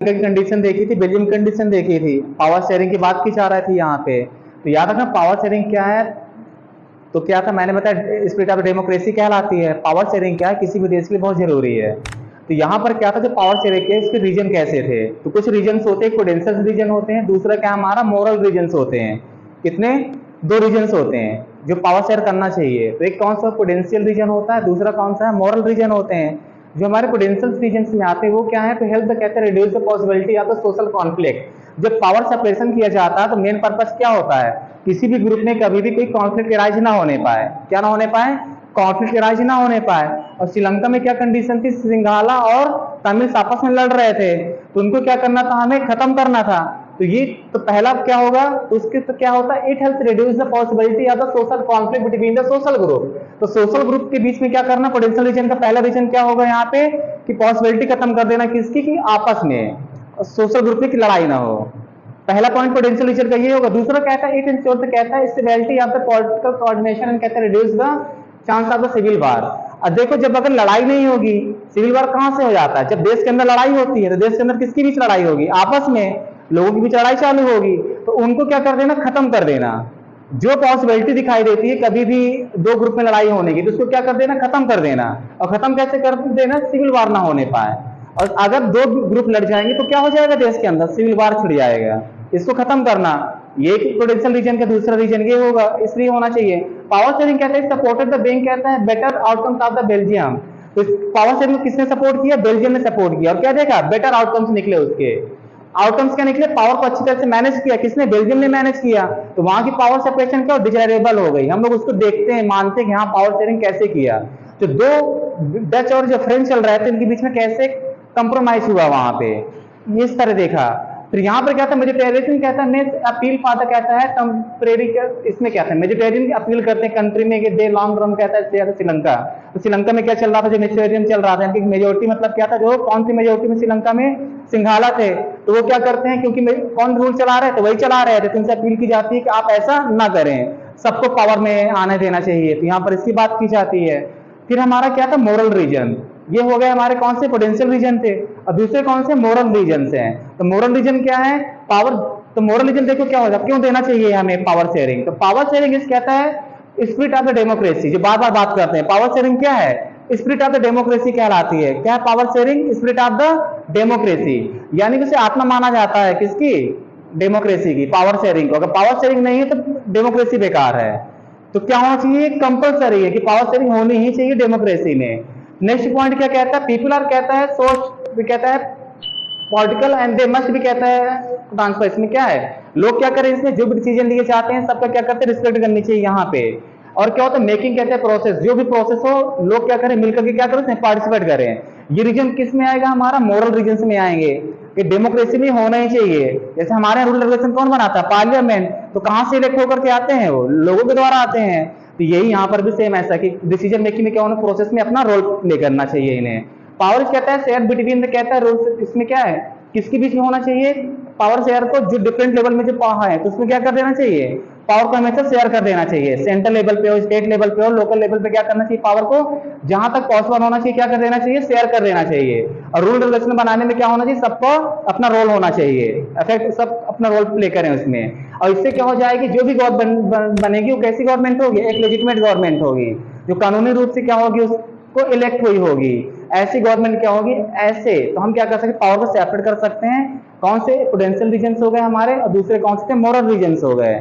Condition देखी थी, Belgium condition देखी थी, पावर शेयरिंग की बात की जा रही थी यहाँ पे। तो याद रखना पावर शेयरिंग क्या है, तो क्या था मैंने बताया स्पिरिट ऑफ डेमोक्रेसी कहलाती है। पावर शेयरिंग क्या है, किसी भी देश के लिए बहुत जरूरी है। तो यहाँ पर क्या था, जो पावर शेयरिंग के इसके रीजन कैसे थे, तो कुछ रीजन होते हैं, पोटेंशियल रीजन होते हैं, दूसरा क्या हमारा मोरल रीजन होते हैं। कितने, दो रीजन होते हैं जो पावर शेयर करना चाहिए। तो एक कौन सा पोटेंशियल रीजन होता है, दूसरा कौन सा है, मोरल रीजन होते हैं। जो हमारे पोटेंशियल रीजन में आते हैं वो क्या है, तो हेल्प द कहते हैं reduce the possibility of the social conflict. जब पावर सेपरेशन किया जाता है तो मेन पर्पस क्या होता है, किसी भी ग्रुप में कभी भी कोई कॉन्फ्लिक्ट राइज ना होने पाए, क्या ना होने पाए, कॉन्फ्लिक्ट राइज ना होने पाए। और श्रीलंका में क्या कंडीशन थी, सिंघाला और तमिल आपस में लड़ रहे थे, तो उनको क्या करना था, हमें खत्म करना था। तो ये तो पहला क्या होगा, तो उसके तो क्या होता है, it helps reduce the possibility of the social conflict between the social group. तो सोशल ग्रुप के बीच में क्या करना, पोटेंशियल रीजन का पहला रीजन क्या होगा यहाँ पे, कि पॉसिबिलिटी खत्म कर देना किसकी, कि आपस में सोशल ग्रुप में की लड़ाई ना हो। पहला पॉइंट पोटेंशियल रीजन का ये होगा। दूसरा कहता है इट इंश्योर्स, कहता है stability of the political coordination and कहता है reduce the chance of the civil war. अब देखो जब अगर लड़ाई नहीं होगी, सिविल वार कहां से हो जाता है, जब देश के अंदर लड़ाई होती है तो देश के अंदर किसकी बीच लड़ाई होगी, आपस में लोगों की बीच लड़ाई चालू होगी, तो उनको क्या कर देना, खत्म कर देना। जो पॉसिबिलिटी दिखाई देती है कभी भी दो ग्रुप में लड़ाई होने की, तो उसको क्या कर देना, खत्म कर देना। और खत्म कैसे कर देना, सिविल वार ना होने पाए। और अगर दो ग्रुप लड़ जाएंगे तो क्या हो जाएगा, देश के अंदर सिविल वार छिड़ जाएगा। इसको खत्म करना, ये पोटेंशियल रीजन का दूसरा रीजन ये होगा, इसलिए होना चाहिए। पावर शेयरिंग कहता है सपोर्टेड द बैंक, कहता है better outcomes of the Belgium. तो पावर शेयरिंग किसने सपोर्ट किया, बेल्जियम ने सपोर्ट किया, और क्या देखा, बेटर आउटकम्स निकले उसके। आउटकम्स क्या निकले, पावर को अच्छी तरह से मैनेज किया, किसने, बेल्जियम ने मैनेज किया। तो वहां की पावर सेपरेशन क्या डिजायरेबल हो गई, हम लोग उसको देखते हैं, मानते हैं कि हाँ पावर शेयरिंग कैसे किया। तो दो डच और जो फ्रेंच चल रहे थे इनके बीच में कैसे कंप्रोमाइज हुआ वहां पे, इस तरह देखा। फिर यहाँ पर क्या था, मेडिटेरेनियन कहता है अपील फादर, कहता है टेम्परेरी, इसमें क्या था, मेडिटेरेनियन अपील करते हैं कंट्री में कि दे लॉन्ग रन, कहता है श्रीलंका। तो श्रीलंका में क्या चल रहा था, जो मेडिटेरेनियन चल रहा था, इनकी मेजोरिटी मतलब क्या था, जो कौन सी मेजोरिटी में श्रीलंका में, सिंघाला थे। तो वो क्या करते हैं, क्योंकि कौन रूल चला रहे थे, वही चला रहे थे, तो उनसे अपील की जाती है कि आप ऐसा ना करें, सबको पावर में आने देना चाहिए। तो यहाँ पर इसकी बात की जाती है। फिर हमारा क्या था, मोरल रीजन, ये हो गए हमारे कौन से, पोटेंशियल रीजन थे। और दूसरे कौन से, मोरल रीजन से हैं। तो मोरल रीजन क्या है, पावर। तो मोरल रीजन देखो क्या होगा, क्यों देना चाहिए हमें पावर शेयरिंग। तो पावर शेयरिंग इस कहता है स्पिरिट ऑफ द डेमोक्रेसी, जो बार बार बात करते हैं, पावर शेयरिंग क्या है, स्पिरिट ऑफ द डेमोक्रेसी कहलाती है। क्या है power sharing, spirit of the democracy, यानी कि उसे आत्मा माना जाता है किसकी, डेमोक्रेसी की, पावर शेयरिंग को। अगर पावर शेयरिंग नहीं है तो डेमोक्रेसी बेकार है। तो क्या होना चाहिए, कंपल्सरी है कि पावर शेयरिंग होनी ही चाहिए डेमोक्रेसी में। नेक्स्ट पॉइंट क्या कहता है, पीपल आर, कहता है सोच भी, कहता है पॉलिटिकल एंड दे मस्ट भी, कहता है ट्रांसफर। इसमें क्या है, लोग क्या करें, इसमें जो भी डिसीजन लिए जाते हैं सबका क्या करते हैं, रिस्पेक्ट करनी चाहिए यहाँ पे। और क्या होता है, मेकिंग, कहते हैं प्रोसेस, जो भी प्रोसेस हो लोग क्या करें, मिलकर के क्या करें, पार्टिसिपेट करें। ये रीजन किस में आएगा, हमारा मोरल रीजन में आएंगे, कि डेमोक्रेसी में होना ही चाहिए। जैसे हमारे रूल रेगुलेशन कौन बनाता है, पार्लियामेंट। तो कहां से इलेक्ट होकर के आते हैं, वो लोगों के द्वारा आते हैं। तो यही यहाँ पर भी सेम ऐसा कि डिसीजन मेकिंग में क्या होना, प्रोसेस में अपना रोल प्ले करना चाहिए इन्हें। पावर कहता है शेयर बिटवीन द, कहता है रोल, इसमें क्या है, किसके बीच में होना चाहिए, पावर शेयर को जो डिफरेंट लेवल में जो पावर है तो उसमें क्या कर देना चाहिए, पावर को हमेशा शेयर कर देना चाहिए। सेंट्रल लेवल पे हो, स्टेट लेवल पे हो, लोकल लेवल पे क्या करना चाहिए, पावर को जहां तक पॉसिबल होना चाहिए क्या कर देना चाहिए, शेयर कर देना चाहिए। और रूल रेगुलेशन बनाने में क्या होना चाहिए, सबको अपना रोल होना चाहिए, इफेक्ट सब अपना रोल प्ले करें उसमें। और इससे क्या हो जाएगी, जो भी गवर्नमेंट बनेगी वो कैसी गवर्नमेंट होगी, एक लेजिटिमेट गवर्नमेंट होगी, जो कानूनी रूप से क्या होगी, उसको इलेक्ट हुई होगी। ऐसी गवर्नमेंट क्या होगी, ऐसे। तो हम क्या कर सकते हैं, पावर को सेपरेट कर सकते हैं, कौन से पोटेंशियल रीजन्स हो गए हमारे, और दूसरे कौन से मोरल रीजन्स हो गए।